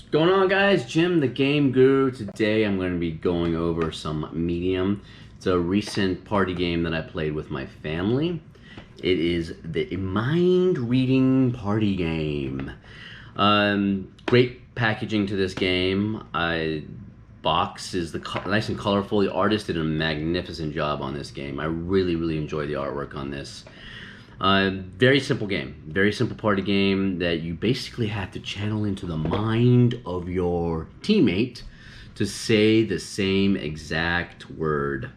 What's going on, guys? Jim the Game Guru. Today I'm going to be going over some Medium. It's a recent party game that I played with my family. It is the mind reading party game. Great packaging to this game. Box is nice and colorful. The artist did a magnificent job on this game. I really enjoy the artwork on this. Very simple game, very simple party game that you basically have to channel into the mind of your teammate to say the same exact word.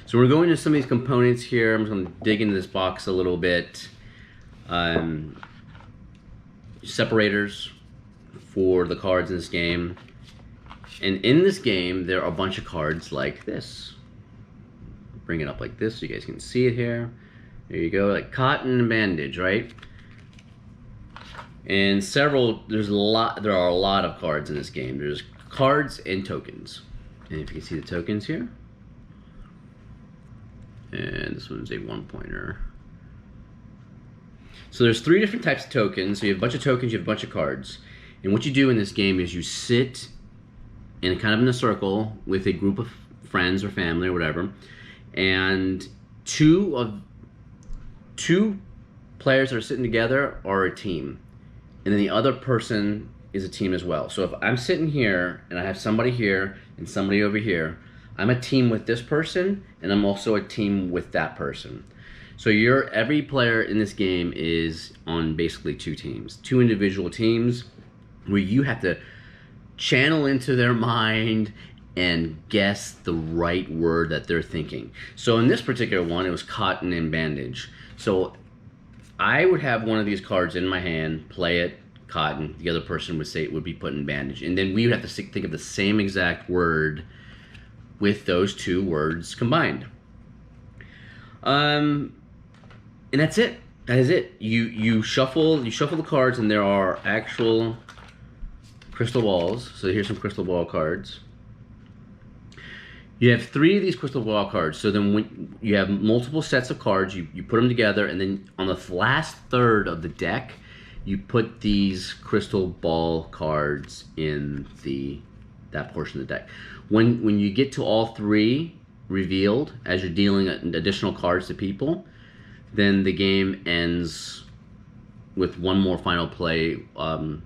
So we're going to some of these components here. I'm just going to dig into this box a little bit. Separators for the cards in this game. And in this game, there are a bunch of cards like this. Bring it up like this so you guys can see it here. There you go, like cotton and bandage, right? And there are a lot of cards in this game. There's cards and tokens. And if you can see the tokens here. And this one's a one-pointer. So there's 3 different types of tokens. So you have a bunch of tokens, you have a bunch of cards. And what you do in this game is you sit in in a circle with a group of friends or family or whatever. And two players that are sitting together are a team, and then the other person is a team as well. So if I'm sitting here and I have somebody here and somebody over here, I'm a team with this person and I'm also a team with that person. So every player in this game is on basically 2 teams, 2 individual teams where you have to channel into their mind and guess the right word that they're thinking. So in this particular one, it was cotton and bandage. So I would have one of these cards in my hand, play it, cotton. The other person would say it would be put in bandage. And then we would have to think of the same exact word with those 2 words combined. And that's it. That is it. You shuffle the cards, and there are actual crystal balls. So here's some crystal ball cards. You have 3 of these crystal ball cards. So then when you have multiple sets of cards, you put them together, and then on the last third of the deck, you put these crystal ball cards in that portion of the deck. When you get to all 3 revealed, as you're dealing additional cards to people, then the game ends with one more final play from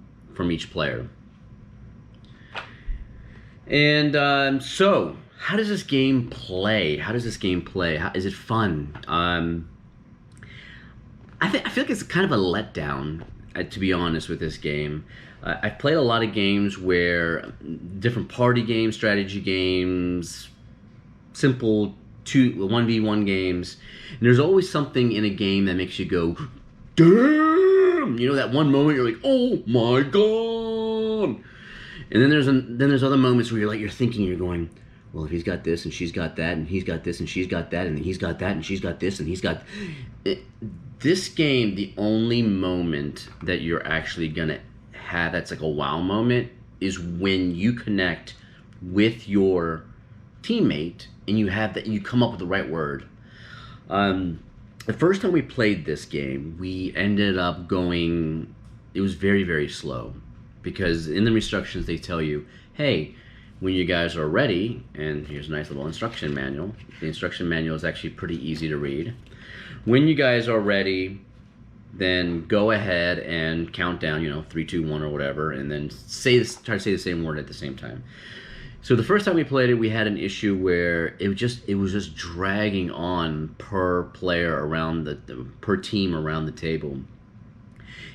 each player. And so, how does this game play? Is it fun? I feel like it's kind of a letdown, to be honest, with this game. I've played a lot of games where different party games, strategy games, simple 1v1 games, and there's always something in a game that makes you go, damn! You know, that one moment you're like, oh my god! And then there's other moments where you're thinking, you're going, well, if he's got this and she's got that and he's got this and she's got that and he's got that and she's got this and he's got this game, the only moment that you're actually gonna have that's like a wow moment is when you connect with your teammate and you come up with the right word. The first time we played this game, we ended up going, it was very slow, because in the instructions they tell you, hey, when you guys are ready, and here's a nice little instruction manual. The instruction manual is actually pretty easy to read. When you guys are ready, then go ahead and count down, 3, 2, 1 or whatever, and then try to say the same word at the same time. So the first time we played it, we had an issue where it was just dragging on per player per team around the table.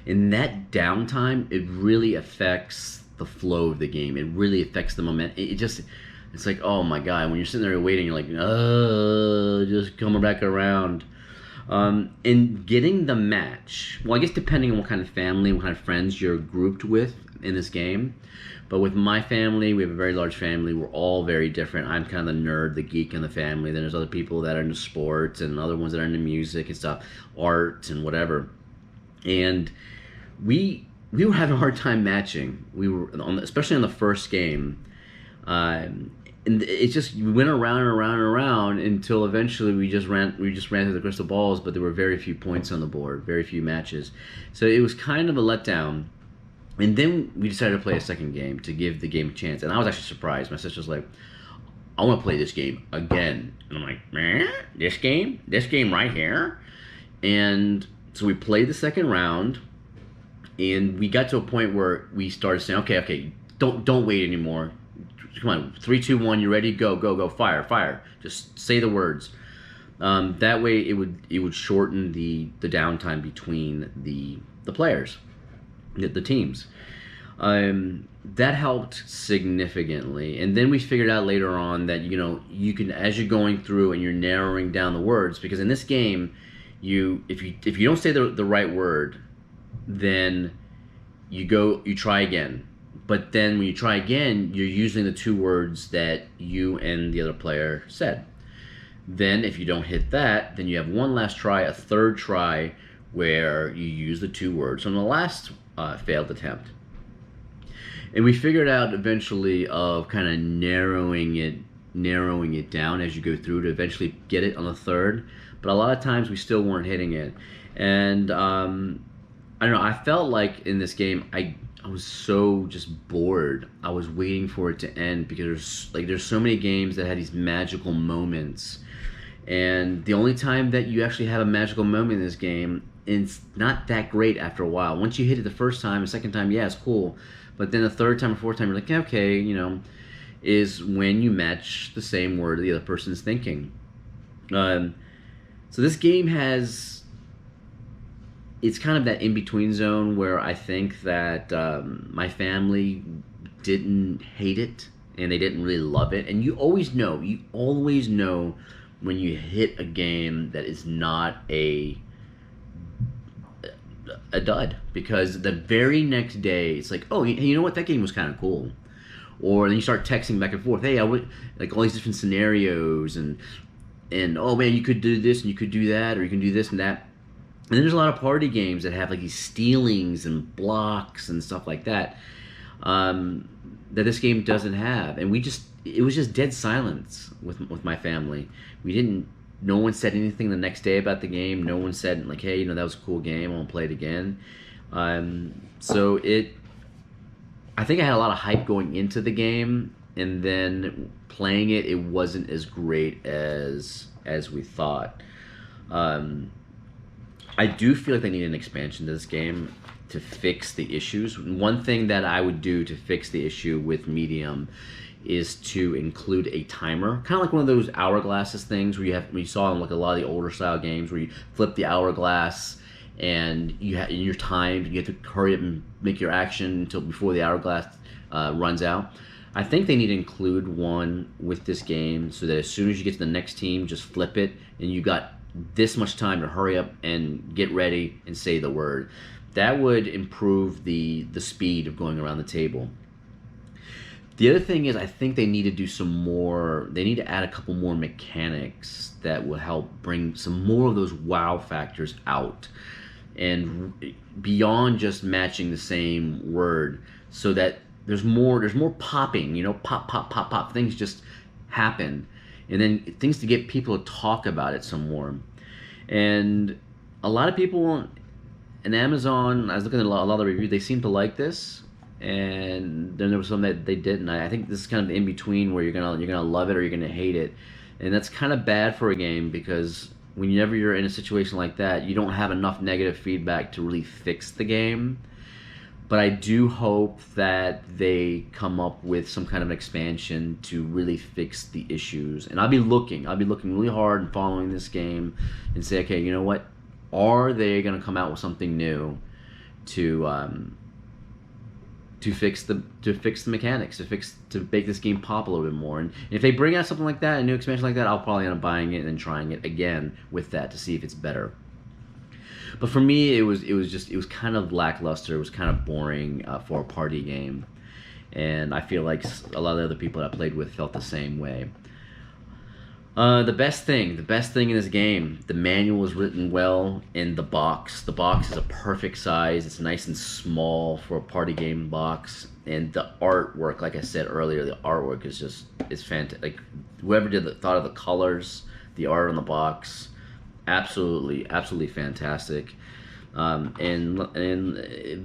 And that downtime, it really affects the flow of the game. It really affects the momentum. It's like, oh my god, when you're sitting there waiting, you're like, just coming back around. And getting the match, well, I guess depending on what kind of family, what kind of friends you're grouped with in this game. But with my family, we have a very large family. We're all very different. I'm kind of the nerd, the geek in the family. Then there's other people that are into sports and other ones that are into music and stuff, art and whatever. And we were having a hard time matching. We were especially on the first game, and it's just we went around and around and around until eventually we just ran through the crystal balls. But there were very few points on the board, very few matches, so it was kind of a letdown. And then we decided to play a second game to give the game a chance. And I was actually surprised. My sister's like, I want to play this game again. And I'm like, this game? This game right here? And so we played the second round, and we got to a point where we started saying, okay, don't wait anymore. Come on, 3, 2, 1, you ready? Go, fire. Just say the words. That way it would shorten the downtime between the players, the teams. That helped significantly. And then we figured out later on that, you can, as you're going through and you're narrowing down the words, because in this game, if you don't say the right word, then you try again. But then when you try again, you're using the 2 words that you and the other player said. Then if you don't hit that, then you have one last try, a third try, where you use the 2 words from the last failed attempt. And we figured out eventually of kind of narrowing it down as you go through to eventually get it on the third. But a lot of times we still weren't hitting it. And I don't know, I felt like in this game I was so just bored. I was waiting for it to end because there's so many games that had these magical moments. And the only time that you actually have a magical moment in this game, it's not that great after a while. Once you hit it the first time, the second time, yeah, it's cool. But then the third time or fourth time, you're like, okay, is when you match the same word the other person's thinking. So this game it's kind of that in-between zone where I think that my family didn't hate it and they didn't really love it. And you always know when you hit a game that is not a dud, because the very next day it's like, oh, you know what, that game was kind of cool. Or then you start texting back and forth, hey, I would like all these different scenarios and oh man, you could do this and you could do that, or you can do this and that. And then there's a lot of party games that have like these stealings and blocks and stuff like that that this game doesn't have. And it was just dead silence with my family. No one said anything the next day about the game. No one said like, hey, that was a cool game, I want to play it again. So I think I had a lot of hype going into the game, and then playing it wasn't as great as we thought. I do feel like they need an expansion to this game to fix the issues. One thing that I would do to fix the issue with Medium is to include a timer, kind of like one of those hourglasses things where you saw in like a lot of the older style games where you flip the hourglass and you're timed and you have to hurry up and make your action until before the hourglass runs out. I think they need to include one with this game so that as soon as you get to the next team, just flip it and you got this much time to hurry up and get ready and say the word. That would improve the speed of going around the table. The other thing is I think they need to do they need to add a couple more mechanics that will help bring some more of those wow factors out and beyond just matching the same word, so that there's more popping, pop, things just happen. And then things to get people to talk about it some more. And a lot of people in Amazon, I was looking at a lot of the reviews, they seem to like this. And then there was some that they didn't. I think this is kind of in between where you're gonna love it or you're gonna hate it. And that's kind of bad for a game, because whenever you're in a situation like that, you don't have enough negative feedback to really fix the game. But I do hope that they come up with some kind of an expansion to really fix the issues. And I'll be looking really hard and following this game and say, okay, you know what? Are they going to come out with something new to fix the mechanics, to make this game pop a little bit more? And if they bring out something like that, a new expansion like that, I'll probably end up buying it and trying it again with that to see if it's better. But for me, it was kind of lackluster. It was kind of boring for a party game, and I feel like a lot of the other people that I played with felt the same way. The best thing in this game, the manual is written well in the box. The box is a perfect size. It's nice and small for a party game box, and the artwork, like I said earlier, the artwork is fantastic. Like whoever thought of the colors, the art on the box. Absolutely fantastic. And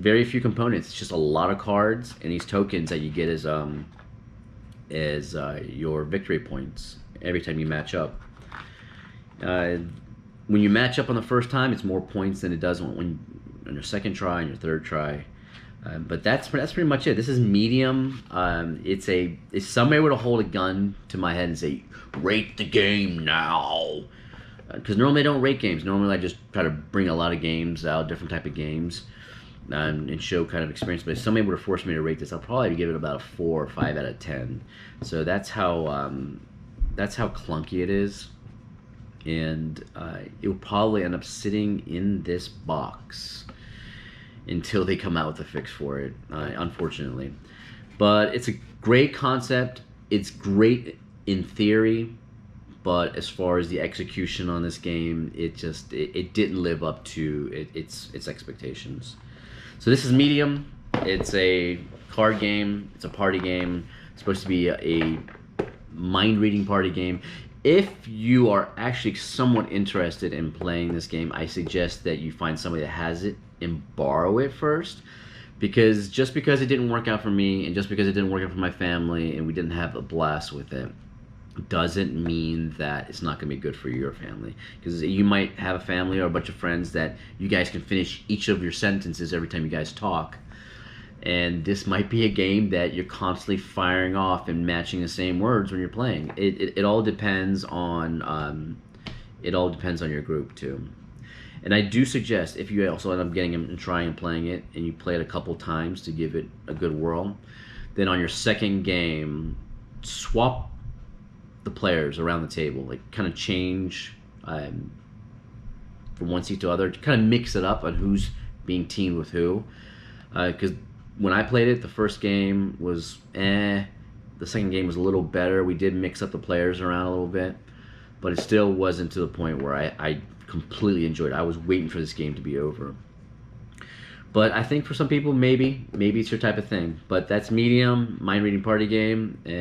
very few components. It's just a lot of cards and these tokens that you get as your victory points every time you match up. Uh, when you match up on the first time, it's more points than it does on your second try and your third try. But that's pretty much it. This is medium. If somebody were to hold a gun to my head and say, "Rate the game now," because normally I don't rate games. Normally I just try to bring a lot of games out, different type of games, and show kind of experience. But if somebody were to force me to rate this, I'll probably give it about a 4 or 5 out of 10. So that's how clunky it is, and it will probably end up sitting in this box until they come out with a fix for it, unfortunately. But it's a great concept. It's great in theory, but as far as the execution on this game, it didn't live up to its expectations. So this is medium. It's a card game. It's a party game. It's supposed to be a mind-reading party game. If you are actually somewhat interested in playing this game, I suggest that you find somebody that has it and borrow it first, because just because it didn't work out for me and just because it didn't work out for my family and we didn't have a blast with it doesn't mean that it's not going to be good for your family. Because you might have a family or a bunch of friends that you guys can finish each of your sentences every time you guys talk, and this might be a game that you're constantly firing off and matching the same words when you're playing. It all depends on your group too. And I do suggest, if you also end up getting and trying and playing it, and you play it a couple times to give it a good whirl, then on your second game, swap the players around the table, like kind of change from one seat to other, to kind of mix it up on who's being teamed with who. Because when I played it, the first game was the second game was a little better. We did mix up the players around a little bit, but it still wasn't to the point where I completely enjoyed it. I was waiting for this game to be over. But I think for some people, maybe it's your type of thing. But that's medium, mind reading party game.